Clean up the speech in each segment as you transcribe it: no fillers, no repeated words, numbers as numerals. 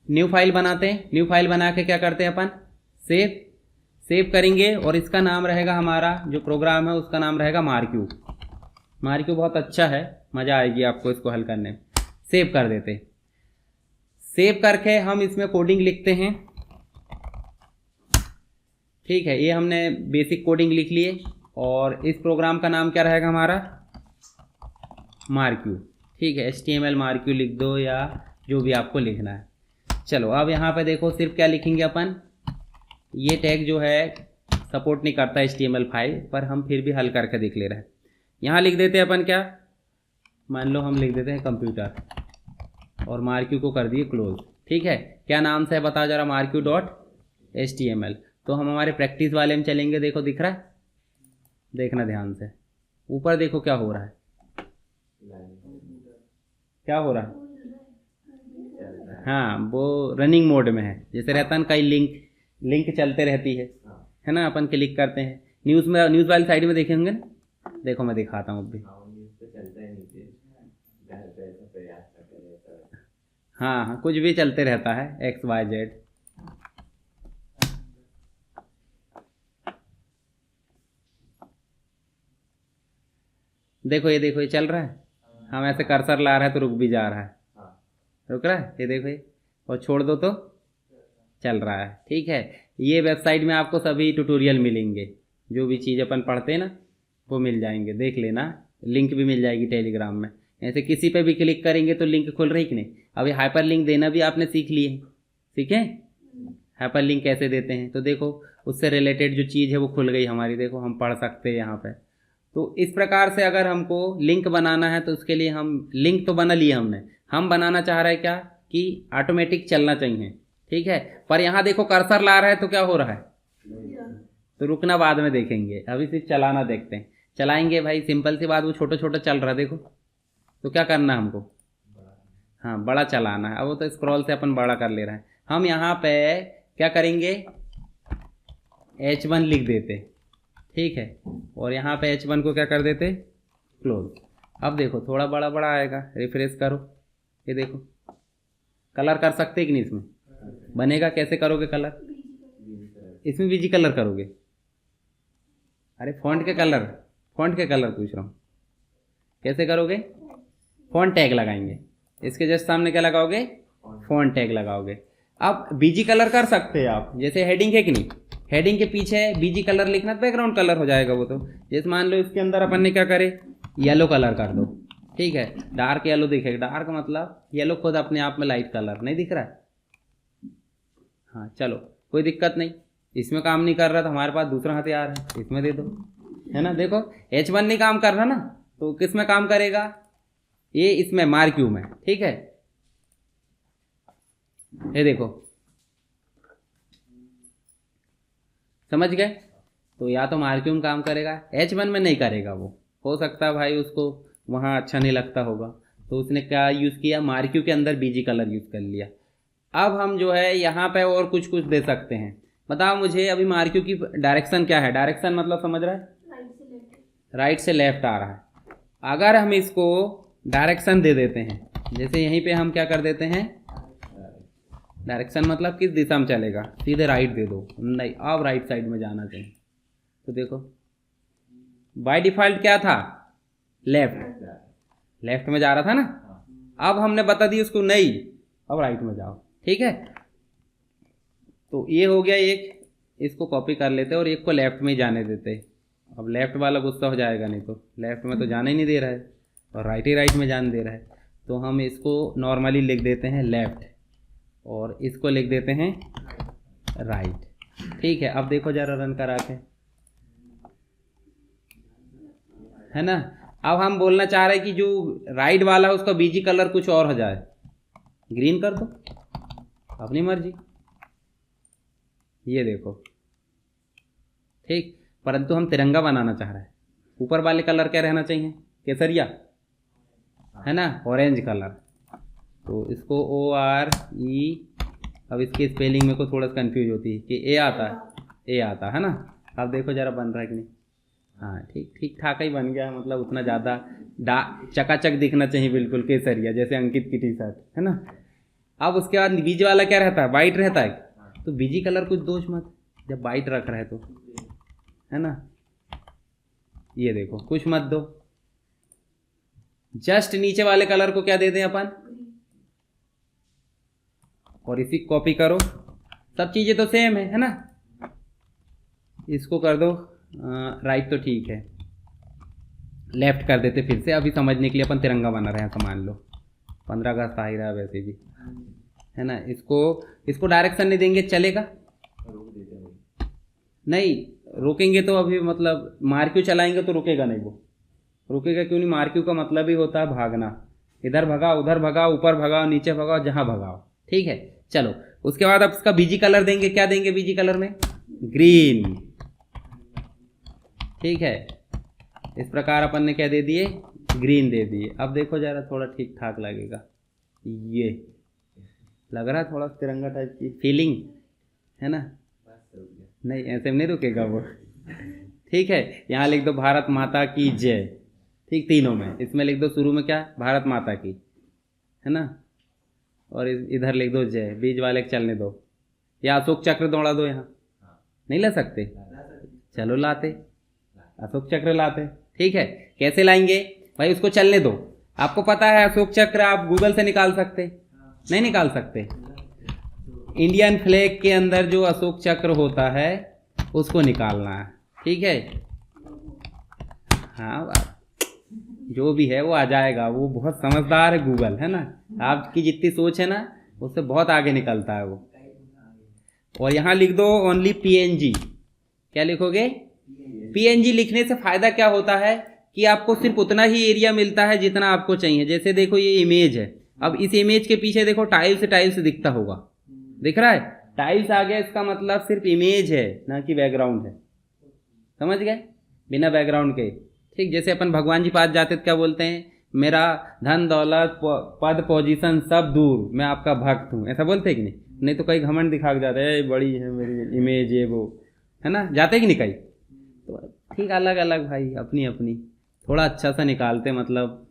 New file बनाते हैं। New file बना के क्या करते हैं अपन, सेव करेंगे और इसका नाम रहेगा, हमारा जो प्रोग्राम है उसका नाम रहेगा मार्क्यू। मार्क्यू बहुत अच्छा है, मज़ा आएगी आपको इसको हल करने में। सेव कर देते हैं। सेव करके हम इसमें कोडिंग लिखते हैं। ठीक है, ये हमने बेसिक कोडिंग लिख लिए और इस प्रोग्राम का नाम क्या रहेगा हमारा, मार्क्यू। ठीक है, HTML मार्क्यू लिख दो या जो भी आपको लिखना है। चलो अब यहाँ पे देखो सिर्फ क्या लिखेंगे अपन, ये टैग जो है सपोर्ट नहीं करता HTML5 पर हम फिर भी हल करके देख ले रहे हैं। यहाँ लिख देते हैं अपन क्या, मान लो हम लिख देते हैं कंप्यूटर और मार्क्यू को कर दिए क्लोज। ठीक है, क्या नाम से है बताओ जरा, marquew.html। तो हम हमारे प्रैक्टिस वाले में चलेंगे, देखो दिख रहा है, देखना ध्यान से, ऊपर देखो क्या हो रहा है, क्या हो रहा है, हाँ वो रनिंग मोड में है, जैसे रहता है ना कई लिंक चलते रहती है ना, अपन क्लिक करते हैं। न्यूज़ में, न्यूज़ वाली साइड में देखे होंगे ना, देखो मैं दिखाता हूँ अभी। हाँ हाँ, कुछ भी चलते रहता है XYZ। देखो ये, देखो ये चल रहा है, हम ऐसे कर्सर ला रहे हैं तो रुक भी जा रहा है, रुक रहा है, ये देखो ये, और छोड़ दो तो चल रहा है। ठीक है, ये वेबसाइट में आपको सभी ट्यूटोरियल मिलेंगे, जो भी चीज़ अपन पढ़ते हैं ना वो मिल जाएंगे, देख लेना। लिंक भी मिल जाएगी टेलीग्राम में, ऐसे किसी पे भी क्लिक करेंगे तो लिंक खुल रही कि नहीं। अभी हाइपर लिंक देना भी आपने सीख लिए, सीखे हाइपर लिंक कैसे देते हैं, तो देखो उससे रिलेटेड जो चीज़ है वो खुल गई हमारी, देखो हम पढ़ सकते हैं यहाँ पे। तो इस प्रकार से अगर हमको लिंक बनाना है तो उसके लिए हम, लिंक तो बना लिया हमने, हम बनाना चाह रहे हैं क्या कि ऑटोमेटिक चलना चाहिए। ठीक है, पर यहाँ देखो कर्सर ला रहा है तो क्या हो रहा है, तो रुकना बाद में देखेंगे, अभी सिर्फ चलाना देखते हैं। चलाएंगे भाई, सिंपल सी बात, वो छोटा छोटा चल रहा है देखो, तो क्या करना है हमको, हाँ बड़ा चलाना है। अब वो तो स्क्रॉल से अपन बड़ा कर ले रहे हैं। हम यहाँ पे क्या करेंगे, H1 लिख देते, ठीक है, और यहाँ पे H1 को क्या कर देते, क्लोज। अब देखो थोड़ा बड़ा बड़ा आएगा, रिफ्रेश करो, ये देखो कलर कर सकते कि नहीं, इसमें बनेगा, कैसे करोगे कलर, इसमें बीजी कलर करोगे, अरे फॉन्ट के कलर पूछ रहा हूँ, कैसे करोगे, फॉन्ट टैग लगाएंगे, इसके जस्ट सामने क्या लगाओगे, फॉन्ट टैग लगाओगे। अब बीजी कलर कर सकते हैं आप, जैसे हेडिंग है कि नहीं, हेडिंग के पीछे बीजी कलर लिखना, बैकग्राउंड कलर हो जाएगा वो तो। जैसे मान लो इसके अंदर अपन ने क्या करे, येलो कलर कर दो, ठीक है, डार्क येलो दिखेगा, डार्क मतलब येलो खुद अपने आप में लाइट कलर नहीं दिख रहा है, हाँ चलो कोई दिक्कत नहीं, इसमें काम नहीं कर रहा तो हमारे पास दूसरा हथियार है, इसमें दे दो, है ना। देखो H1 नहीं काम कर रहा ना, तो किस में काम करेगा, ये इसमें मार्क्यू में। ठीक है, ये देखो समझ गए, तो या तो मार्क्यू में काम करेगा, H1 में नहीं करेगा। वो हो सकता है भाई उसको वहाँ अच्छा नहीं लगता होगा, तो उसने क्या यूज़ किया, मार्क्यू के अंदर बीजी कलर यूज़ कर लिया। अब हम जो है यहाँ पे और कुछ कुछ दे सकते हैं। बताओ मुझे अभी मार्क्यू की डायरेक्शन क्या है, डायरेक्शन मतलब समझ रहा है, राइट से लेफ्ट आ रहा है। अगर हम इसको डायरेक्शन दे देते हैं, जैसे यहीं पे हम क्या कर देते हैं, डायरेक्शन मतलब किस दिशा में चलेगा, सीधे राइट दे दो, नहीं अब राइट साइड में जाना चाहिए, तो देखो बाय डिफ़ॉल्ट क्या था, लेफ्ट में जा रहा था ना, अब हमने बता दी उसको नहीं अब राइट में जाओ। ठीक है, तो ये हो गया एक, इसको कॉपी कर लेते और एक को लेफ्ट में जाने देते। अब लेफ्ट वाला गुस्सा हो जाएगा, नहीं तो लेफ्ट में तो जाने ही नहीं दे रहा है और राइट ही राइट में जाने दे रहा है, तो हम इसको नॉर्मली लिख देते हैं लेफ्ट और इसको लिख देते हैं राइट। ठीक है, अब देखो जरा रन करा के, है ना। अब हम बोलना चाह रहे हैं कि जो राइट वाला है उसका बीजी कलर कुछ और हो जाए, ग्रीन कर दो, अपनी मर्जी, ये देखो ठीक, परंतु हम तिरंगा बनाना चाह रहे हैं, ऊपर वाले कलर क्या रहना चाहिए, केसरिया, है ना, ऑरेंज कलर। तो इसको ORE, अब इसकी स्पेलिंग मेरे को थोड़ा सा कंफ्यूज होती है कि ए आता है ना। अब देखो जरा बन रहा है कि नहीं, हाँ ठीक ठाक ही बन गया, मतलब उतना ज़्यादा चकाचक दिखना चाहिए, बिल्कुल केसरिया जैसे अंकित की टी शर्ट, है ना। अब उसके बाद बीच वाला क्या रहता है, वाइट रहता है, तो बीजी कलर कुछ दोष मत, जब वाइट रख रहे तो, है ना। ये देखो कुछ मत दो, जस्ट नीचे वाले कलर को क्या दे दें अपन, और इसी कॉपी करो, सब चीजें तो सेम है ना। इसको कर दो राइट तो ठीक है, लेफ्ट कर देते फिर से, अभी समझने के लिए अपन तिरंगा बना रहे हैं, तो मान लो 15 अगस्त आ ही रहा है वैसे भी, है ना। इसको डायरेक्शन नहीं देंगे चलेगा नहीं, रोकेंगे तो अभी मतलब मार्क्यू चलाएंगे तो रुकेगा नहीं, वो रुकेगा क्यों नहीं, मार्क्यू का मतलब ही होता है भागना, इधर भगाओ उधर भगाओ ऊपर भगाओ नीचे भगाओ जहां भगाओ, ठीक है। चलो उसके बाद अब इसका बीजी कलर देंगे, क्या देंगे बीजी कलर में, ग्रीन, ठीक है। इस प्रकार अपन ने क्या दे दिए, ग्रीन दे दिए। अब देखो जरा थोड़ा ठीक ठाक लगेगा, ये लग रहा है थोड़ा तिरंगा टाइप की फीलिंग, है ना। नहीं ऐसे में नहीं रुकेगा वो, ठीक है। यहाँ लिख दो भारत माता की जय, ठीक, तीनों में, इसमें लिख दो शुरू में क्या, भारत माता की, है ना, और इधर लिख दो जय, बीच वाले को चलने दो, या अशोक चक्र दौड़ा दो, यहाँ नहीं ला सकते, चलो लाते, अशोक चक्र लाते, ठीक है। कैसे लाएंगे भाई, उसको चलने दो, आपको पता है अशोक चक्र आप गूगल से निकाल सकते, नहीं निकाल सकते, इंडियन फ्लैग के अंदर जो अशोक चक्र होता है उसको निकालना है, ठीक है। हाँ जो भी है वो आ जाएगा, वो बहुत समझदार है गूगल, है ना, आपकी जितनी सोच है ना उससे बहुत आगे निकलता है वो। और यहाँ लिख दो ओनली पीएनजी, क्या लिखोगे, पीएनजी। लिखने से फायदा क्या होता है कि आपको सिर्फ उतना ही एरिया मिलता है जितना आपको चाहिए। जैसे देखो ये इमेज है, अब इस इमेज के पीछे देखो टाइल्स दिखता होगा, दिख रहा है, टाइल्स आ गया, इसका मतलब सिर्फ इमेज है ना कि बैकग्राउंड है, समझ गए, बिना बैकग्राउंड के, ठीक। जैसे अपन भगवान जी पास जाते तो क्या बोलते हैं, मेरा धन दौलत पद पोजीशन सब दूर, मैं आपका भक्त हूँ, ऐसा बोलते हैं कि नहीं, नहीं तो कई घमंड दिखा के जाते हैं, बड़ी है मेरी इमेज ये वो, है ना, जाते कि नहीं कई, तो ठीक, अलग अलग भाई अपनी अपनी, थोड़ा अच्छा सा निकालते मतलब,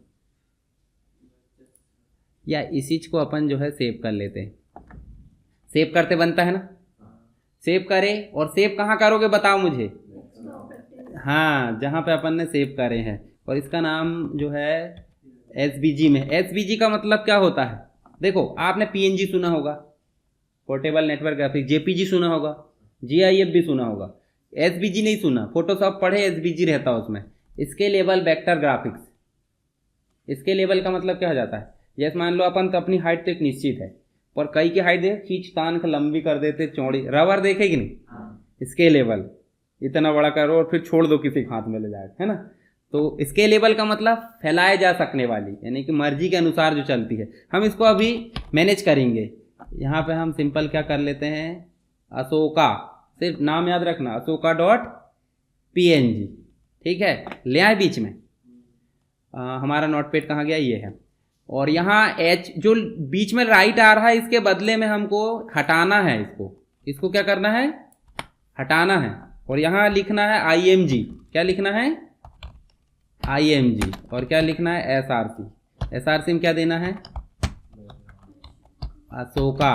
या इस चीज को अपन जो है सेव कर लेते हैं, सेव करते बनता है ना, सेव करें, और सेव कहाँ करोगे बताओ मुझे, हाँ जहाँ पे अपन ने सेव करे हैं, और इसका नाम जो है एसवीजी में। एसवीजी का मतलब क्या होता है, देखो आपने पीएनजी सुना होगा, पोर्टेबल नेटवर्क ग्राफिक्स, जेपीजी सुना होगा, जीआईएफ भी सुना होगा, एसवीजी नहीं सुना, फोटोशॉप पढ़े एसवीजी रहता है उसमें, स्केलेबल वेक्टर ग्राफिक्स। स्केलेबल का मतलब क्या हो जाता है, जैसे मान लो अपन तो अपनी हाइट तो एक निश्चित है, पर कई की हाइट देख खींच तान के लंबी कर देते, चौड़ी, रबर देखेगी नहीं, स्केलेबल इतना बड़ा करो और फिर छोड़ दो किसी हाथ में ले जाए, है ना। तो स्केलेबल का मतलब फैलाए जा सकने वाली, यानी कि मर्जी के अनुसार जो चलती है। हम इसको अभी मैनेज करेंगे, यहाँ पे हम सिंपल क्या कर लेते हैं, अशोका, सिर्फ नाम याद रखना, अशोका डॉट पीएनजी, ठीक है, ले आए बीच में। हमारा नोटपैड कहाँ गया, ये है, और यहाँ एच जो बीच में राइट आ रहा है, इसके बदले में हमको हटाना है, इसको क्या करना है, हटाना है, और यहाँ लिखना है IMG, क्या लिखना है IMG, और क्या लिखना है SRC। SRC में क्या देना है, अशोका,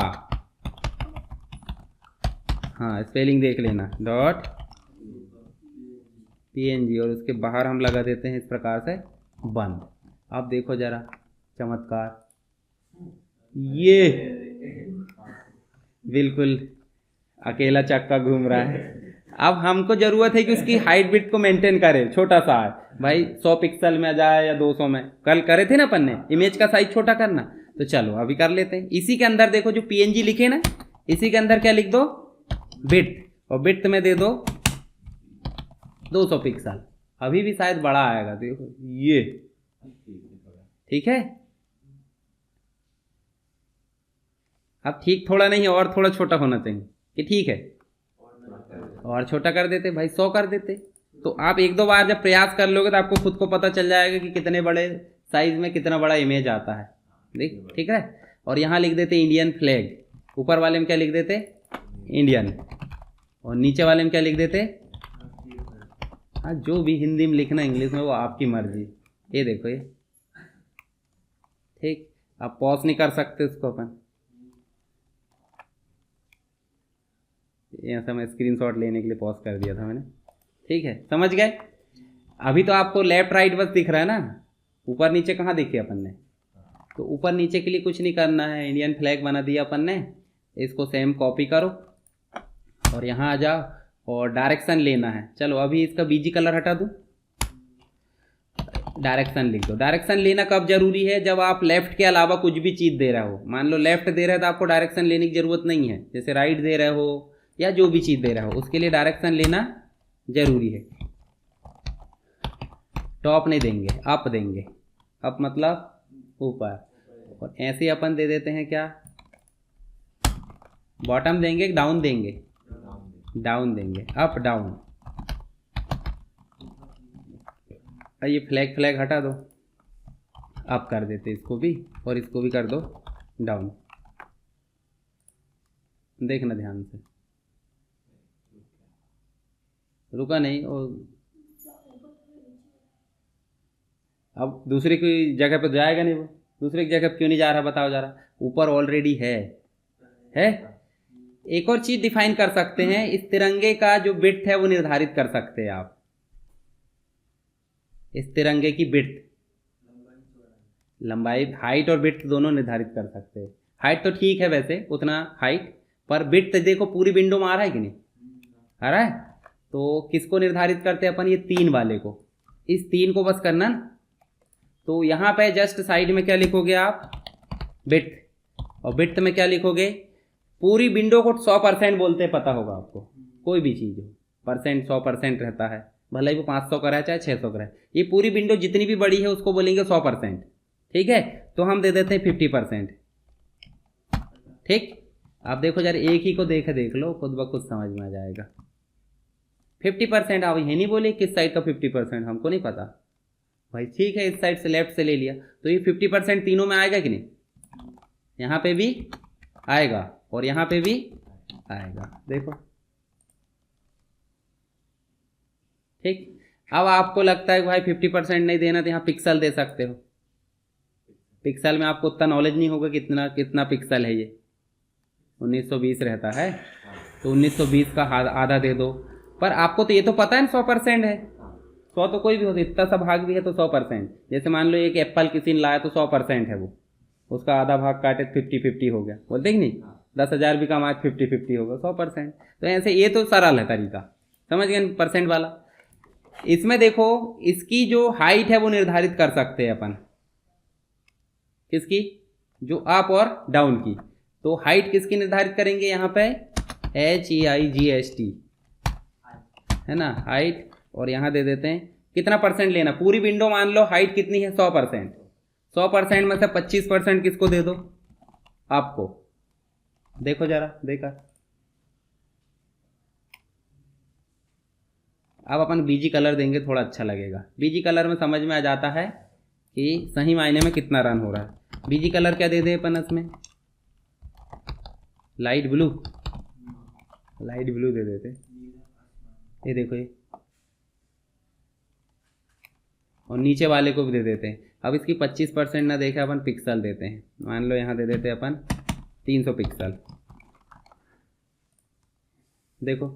हाँ स्पेलिंग देख लेना, डॉट PNG, और उसके बाहर हम लगा देते हैं इस प्रकार से बंद। अब देखो जरा चमत्कार, ये बिल्कुल अकेला चक्का घूम रहा है। अब हमको जरूरत है कि उसकी हाइट बिट को मेंटेन करें, छोटा सा है भाई, 100 पिक्सल में आ जाए या 200 में, कल करे थे ना अपन ने इमेज का साइज छोटा करना, तो चलो अभी कर लेते हैं। इसी के अंदर देखो जो PNG लिखे ना, इसी के अंदर क्या लिख दो, बिट, और बिट में दे दो 200 पिक्सल, अभी भी शायद बड़ा आएगा, देखो ये, ठीक है। अब ठीक थोड़ा नहीं है, और थोड़ा छोटा होना चाहिए, कि ठीक है, और छोटा कर देते भाई, 100 कर देते। तो आप एक दो बार जब प्रयास कर लोगे तो आपको खुद को पता चल जाएगा कि कितने बड़े साइज में कितना बड़ा इमेज आता है, देख, ठीक है। और यहाँ लिख देते इंडियन फ्लैग, ऊपर वाले में क्या लिख देते, इंडियन, और नीचे वाले में क्या लिख देते, हाँ जो भी हिंदी में लिखना इंग्लिश में वो आपकी मर्जी। ये देखो ये, ठीक, आप पॉज नहीं कर सकते उसको अपन, यहाँ से मैं स्क्रीनशॉट लेने के लिए पॉज कर दिया था मैंने। ठीक है, समझ गए। अभी तो आपको लेफ्ट राइट बस दिख रहा है ना, ऊपर नीचे कहाँ देखे अपन ने। तो ऊपर नीचे के लिए कुछ नहीं करना है, इंडियन फ्लैग बना दिया अपन ने। इसको सेम कॉपी करो और यहाँ आ जाओ और डायरेक्शन लेना है। चलो अभी इसका बीजी कलर हटा दूँ, डायरेक्शन लिख दो। डायरेक्शन लेना कब जरूरी है, जब आप लेफ्ट के अलावा कुछ भी चीज़ दे रहे हो। मान लो लेफ्ट दे रहे हो तो आपको डायरेक्शन लेने की ज़रूरत नहीं है, जैसे राइट दे रहे हो या जो भी चीज़ दे रहे हो उसके लिए डायरेक्शन लेना जरूरी है। टॉप नहीं देंगे, अप देंगे। अप मतलब ऊपर, और ऐसे अपन दे देते हैं क्या, बॉटम देंगे, डाउन देंगे, डाउन देंगे, अप डाउन। ये फ्लैग हटा दो, अप कर देते इसको भी और इसको भी कर दो डाउन। देखना ध्यान से, रुका नहीं। और अब दूसरी कोई जगह पे जाएगा नहीं, वो दूसरी जगह क्यों नहीं जा रहा बताओ जरा। ऊपर ऑलरेडी है। एक और चीज डिफाइन कर सकते हैं, इस तिरंगे का जो विड्थ है वो निर्धारित कर सकते हैं आप। इस तिरंगे की विड्थ, लंबाई, हाइट और विड्थ दोनों निर्धारित कर सकते हैं। हाइट तो ठीक है वैसे उतना हाइट, पर विड्थ देखो पूरी विंडो में आ रहा है कि नहीं आ रहा है। तो किसको निर्धारित करते हैं अपन, ये 3 वाले को। इस 3 को बस करना ना। तो यहाँ पे जस्ट साइड में क्या लिखोगे आप, विड्थ, और विड्थ में क्या लिखोगे, पूरी विंडो को 100% बोलते हैं, पता होगा आपको। कोई भी चीज़ हो परसेंट 100% रहता है, भले ही वो 500 का रहे चाहे 600 का रहे। ये पूरी विंडो जितनी भी बड़ी है उसको बोलेंगे 100%। ठीक है, तो हम दे देते हैं 50%। ठीक, आप देखो यार, एक ही को देख लो, खुद ब खुद समझ में आ जाएगा। 50%। आप ये नहीं बोले किस साइड का 50%, हमको नहीं पता भाई। ठीक है, इस साइड से लेफ्ट से ले लिया, तो ये 50% तीनों में आएगा कि नहीं, यहाँ पे भी आएगा और यहाँ पे भी आएगा। देखो ठीक। अब आपको लगता है भाई 50% नहीं देना, तो यहाँ पिक्सल दे सकते हो। पिक्सल में आपको उतना नॉलेज नहीं होगा कितना कितना पिक्सल है। ये 1920 रहता है, तो 1920 का आधा दे दो। पर आपको तो ये तो पता है 100% है। 100 तो कोई भी हो, इतना सा भाग भी है तो 100%। जैसे मान लो एक एप्पल किसी ने लाया तो 100% है वो, उसका आधा भाग काटे 50-50 हो गया। बोलते कि नहीं, 10,000 भी कमाए 50-50 होगा 100%। तो ऐसे ये तो सरल है तरीका, समझ गए परसेंट वाला। इसमें देखो, इसकी जो हाइट है वो निर्धारित कर सकते हैं अपन। किसकी, जो अप और डाउन की। तो हाइट किसकी निर्धारित करेंगे, यहाँ पे HEIGHT है ना, हाइट। और यहाँ दे देते हैं कितना परसेंट लेना, पूरी विंडो मान लो हाइट कितनी है 100%। 100% में से 25% किसको दे दो, आपको। देखो जरा, देखा। अब अपन बीजी कलर देंगे, थोड़ा अच्छा लगेगा। बीजी कलर में समझ में आ जाता है कि सही मायने में कितना रन हो रहा है। बीजी कलर क्या दे दे अपन इसमें, लाइट ब्लू। लाइट ब्लू दे देते, ये देखो ये, और नीचे वाले को भी दे देते हैं। अब इसकी 25% ना देखे अपन पिक्सल देते हैं। मान लो यहाँ दे देते हैं अपन 300 पिक्सल। देखो,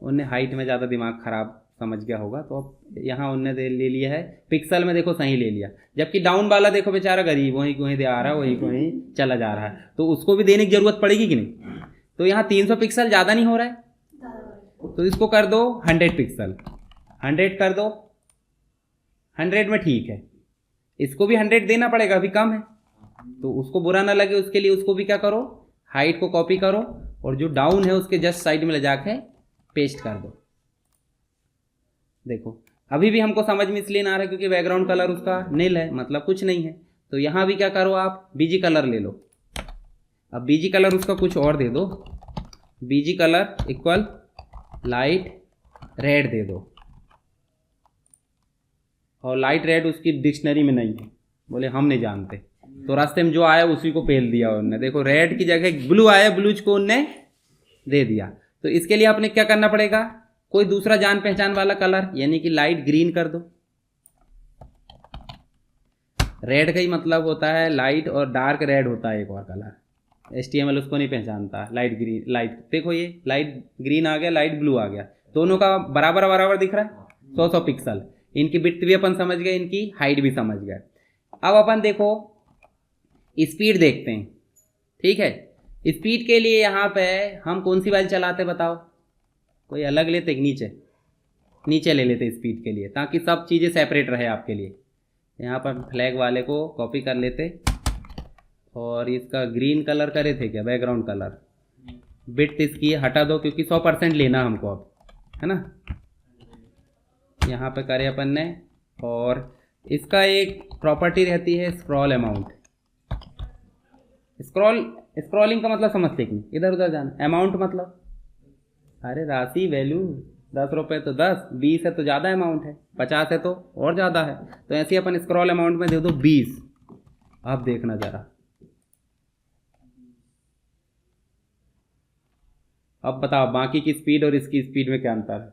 उनने हाइट में ज़्यादा दिमाग खराब समझ गया होगा, तो अब यहाँ उनने ले लिया है पिक्सल में, देखो सही ले लिया। जबकि डाउन वाला देखो बेचारा गरीब वहीं वहीं दे आ रहा है, वहीं वहीं चला जा रहा है, तो उसको भी देने की जरूरत पड़ेगी कि नहीं। तो यहाँ 300 पिक्सल ज़्यादा नहीं हो रहा है, तो इसको कर दो 100 पिक्सल। 100 कर दो, 100 में ठीक है। इसको भी 100 देना पड़ेगा, अभी कम है, तो उसको बुरा ना लगे उसके लिए उसको भी क्या करो, हाइट को कॉपी करो और जो डाउन है उसके जस्ट साइड में ले जाके पेस्ट कर दो। देखो अभी भी हमको समझ में इसलिए ना आ रहा है क्योंकि बैकग्राउंड कलर उसका नील है, मतलब कुछ नहीं है। तो यहाँ भी क्या करो, आप बीजी कलर ले लो। अब बीजी कलर उसका कुछ और दे दो, BG colour equal light red दे दो। और लाइट रेड उसकी डिक्शनरी में नहीं है, बोले हम नहीं जानते, तो रास्ते में जो आया उसी को पेल दिया उन्होंने। देखो रेड की जगह ब्लू आया, ब्लूज को उनने दे दिया। तो इसके लिए आपने क्या करना पड़ेगा, कोई दूसरा जान पहचान वाला कलर, यानी कि लाइट ग्रीन कर दो। रेड का ही मतलब होता है लाइट, और डार्क रेड होता है एक और कलर, HTML उसको नहीं पहचानता। लाइट ग्रीन, लाइट देखो ये लाइट ग्रीन आ गया, लाइट ब्लू आ गया, दोनों का बराबर बराबर दिख रहा है, 100 पिक्सल। इनकी विड्थ भी अपन समझ गए, इनकी हाइट भी समझ गए। अब अपन देखो स्पीड देखते हैं, ठीक है। स्पीड के लिए यहाँ पे हम कौन सी वाली चलाते बताओ, कोई अलग लेते कि नीचे ले लेते स्पीड के लिए, ताकि सब चीज़ें सेपरेट रहे आपके लिए। यहाँ पर फ्लैग वाले को कॉपी कर लेते और इसका ग्रीन कलर करे थे क्या, बैकग्राउंड कलर। विड्थ इसकी हटा दो क्योंकि 100% लेना हमको अब, है ना। यहाँ पे करे अपन ने, और इसका एक प्रॉपर्टी रहती है स्क्रॉल अमाउंट। स्क्रॉलिंग का मतलब समझते कि नहीं, इधर उधर जाना। अमाउंट मतलब अरे राशि, वैल्यू। 10 रुपये तो 10, 20 है तो ज़्यादा अमाउंट है, 50 है तो और ज़्यादा है। तो ऐसे ही अपन स्क्रॉल अमाउंट में दे दो 20। अब देखना ज़रा, अब बताओ बाकी की स्पीड और इसकी स्पीड में क्या अंतर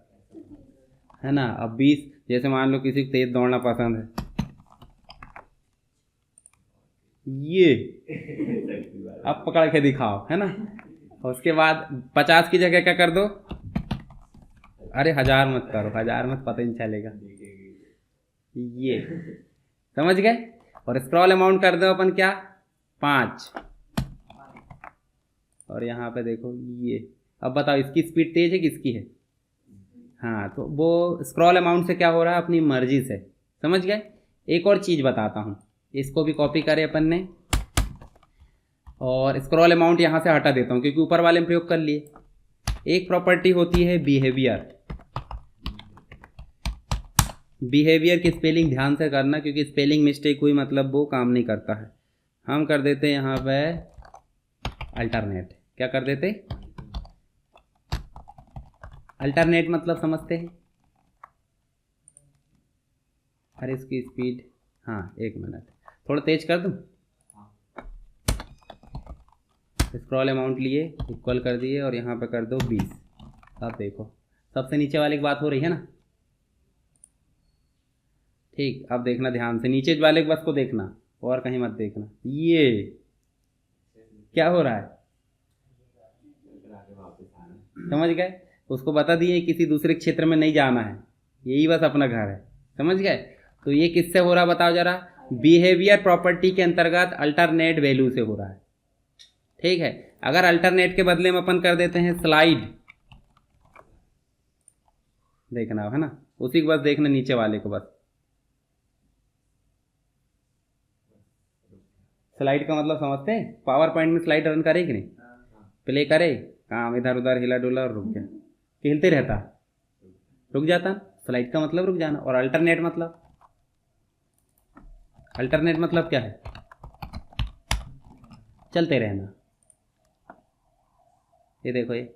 है ना। अब 20, जैसे मान लो किसी को तेज दौड़ना पसंद है, ये अब पकड़ के दिखाओ, है ना। उसके बाद 50 की जगह क्या कर दो, अरे 1000 मत करो, 1000 मत, पता ही नहीं चलेगा, ये समझ गए। और स्क्रॉल अमाउंट कर दो अपन क्या, 5। और यहाँ पे देखो ये, अब बताओ इसकी स्पीड तेज है किसकी है। हाँ, तो वो स्क्रॉल अमाउंट से क्या हो रहा है, अपनी मर्जी से, समझ गए। एक और चीज़ बताता हूँ, इसको भी कॉपी करे अपन ने, और स्क्रॉल अमाउंट यहाँ से हटा देता हूँ क्योंकि ऊपर वाले में प्रयोग कर लिए। एक प्रॉपर्टी होती है बिहेवियर। बिहेवियर की स्पेलिंग ध्यान से करना, क्योंकि स्पेलिंग मिस्टेक हुई मतलब वो काम नहीं करता है। हम कर देते हैं यहाँ पे अल्टरनेट। क्या कर देते, अल्टरनेट मतलब समझते हैं। अरे इसकी स्पीड, हाँ 1 मिनट, थोड़ा तेज कर दूँ। स्क्रॉल अमाउंट लिए, इक्वल कर दिए, और यहाँ पे कर दो 20। अब देखो सबसे नीचे वाले की बात हो रही है ना, ठीक। अब देखना ध्यान से, नीचे वाले बस को देखना और कहीं मत देखना। ये क्या हो रहा है, समझ गए। उसको बता दिए किसी दूसरे क्षेत्र में नहीं जाना है, यही बस अपना घर है, समझ गए। तो ये किससे हो रहा बताओ जरा, बिहेवियर प्रॉपर्टी के अंतर्गत अल्टरनेट वैल्यू से हो रहा है, ठीक है। अगर अल्टरनेट के बदले में अपन कर देते हैं स्लाइड, देखना है ना, उसी को बस देखना, नीचे वाले को बस। स्लाइड का मतलब समझते हैं, पावर पॉइंट में स्लाइड रन करे कि नहीं, प्ले करे, काम इधर उधर हिला डुला और रुक गया, हिलते रहता, रुक जाता। स्लाइड का मतलब रुक जाना। और अल्टरनेट मतलब क्या है, चलते रहना। ये देखो ये,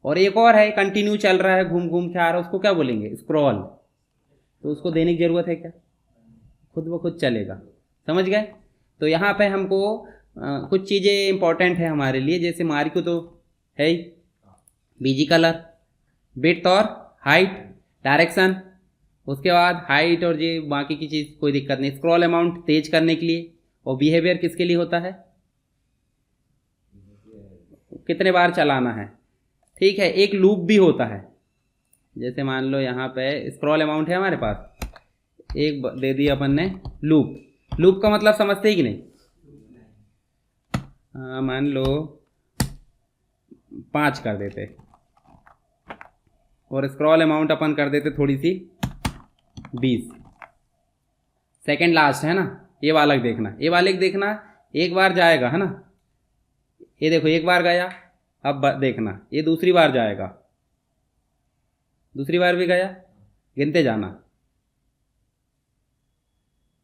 और एक और है कंटिन्यू चल रहा है, घूम घूम के आ रहा है, उसको क्या बोलेंगे, स्क्रॉल। तो उसको देने की जरूरत है क्या, खुद ब खुद चलेगा, समझ गए। तो यहाँ पे हमको कुछ चीज़ें इंपॉर्टेंट है हमारे लिए, जैसे मारी को तो है ही, बीजी कलर, विड्थ और हाइट, डायरेक्शन, उसके बाद हाइट और ये बाकी की चीज़ कोई दिक्कत नहीं। स्क्रॉल अमाउंट तेज करने के लिए, और बिहेवियर किसके लिए होता है, कितने बार चलाना है, ठीक है। एक लूप भी होता है, जैसे मान लो यहाँ पे स्क्रॉल अमाउंट है हमारे पास, एक दे दिया अपन ने लूप। लूप का मतलब समझते ही कि नहीं, मान लो 5 कर देते, और स्क्रॉल अमाउंट अपन कर देते थोड़ी सी 20। सेकंड लास्ट है ना, ये वाला देखना, ये वाले देखना, एक बार जाएगा है ना, ये देखो एक बार गया। अब देखना ये दूसरी बार जाएगा, दूसरी बार भी गया, गिनते जाना।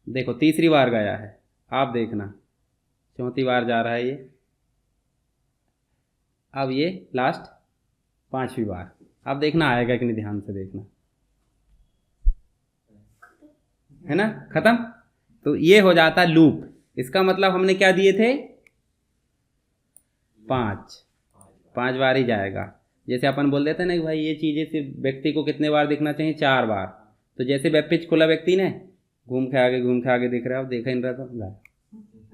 देखो तीसरी बार गया है, आप देखना चौथी बार जा रहा है ये। अब ये लास्ट 5वीं बार, अब देखना आएगा कि नहीं, ध्यान से देखना, है ना, खत्म। तो ये हो जाता लूप। इसका मतलब हमने क्या दिए थे, 5 बार ही जाएगा। जैसे अपन बोल देते हैं ना कि भाई ये चीज़ें सिर्फ व्यक्ति को कितने बार दिखना चाहिए, 4 बार। तो जैसे वेब पेज खोला व्यक्ति ने, घूम के आगे दिख रहा है, अब देखा ही नहीं रहा तो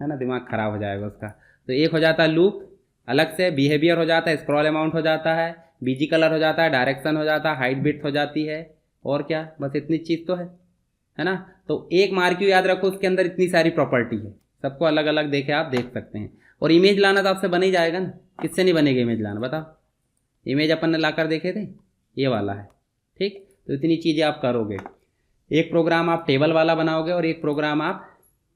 है ना, दिमाग खराब हो जाएगा उसका। तो एक हो जाता लूप, अलग से बिहेवियर हो जाता है, स्क्रॉल अमाउंट हो जाता है, बीजी कलर हो जाता है, डायरेक्शन हो जाता है, हाइट विड्थ हो जाती है, और क्या, बस इतनी चीज़ तो है ना। तो एक मार्क्यू याद रखो, उसके अंदर इतनी सारी प्रॉपर्टी है, सबको अलग अलग देखे आप देख सकते हैं। और इमेज लाना तो आपसे बन ही जाएगा ना, किससे नहीं बनेगा इमेज लाना बताओ। इमेज अपन ने लाकर देखे थे, ये वाला है, ठीक। तो इतनी चीज़ें आप करोगे। एक प्रोग्राम आप टेबल वाला बनाओगे और एक प्रोग्राम आप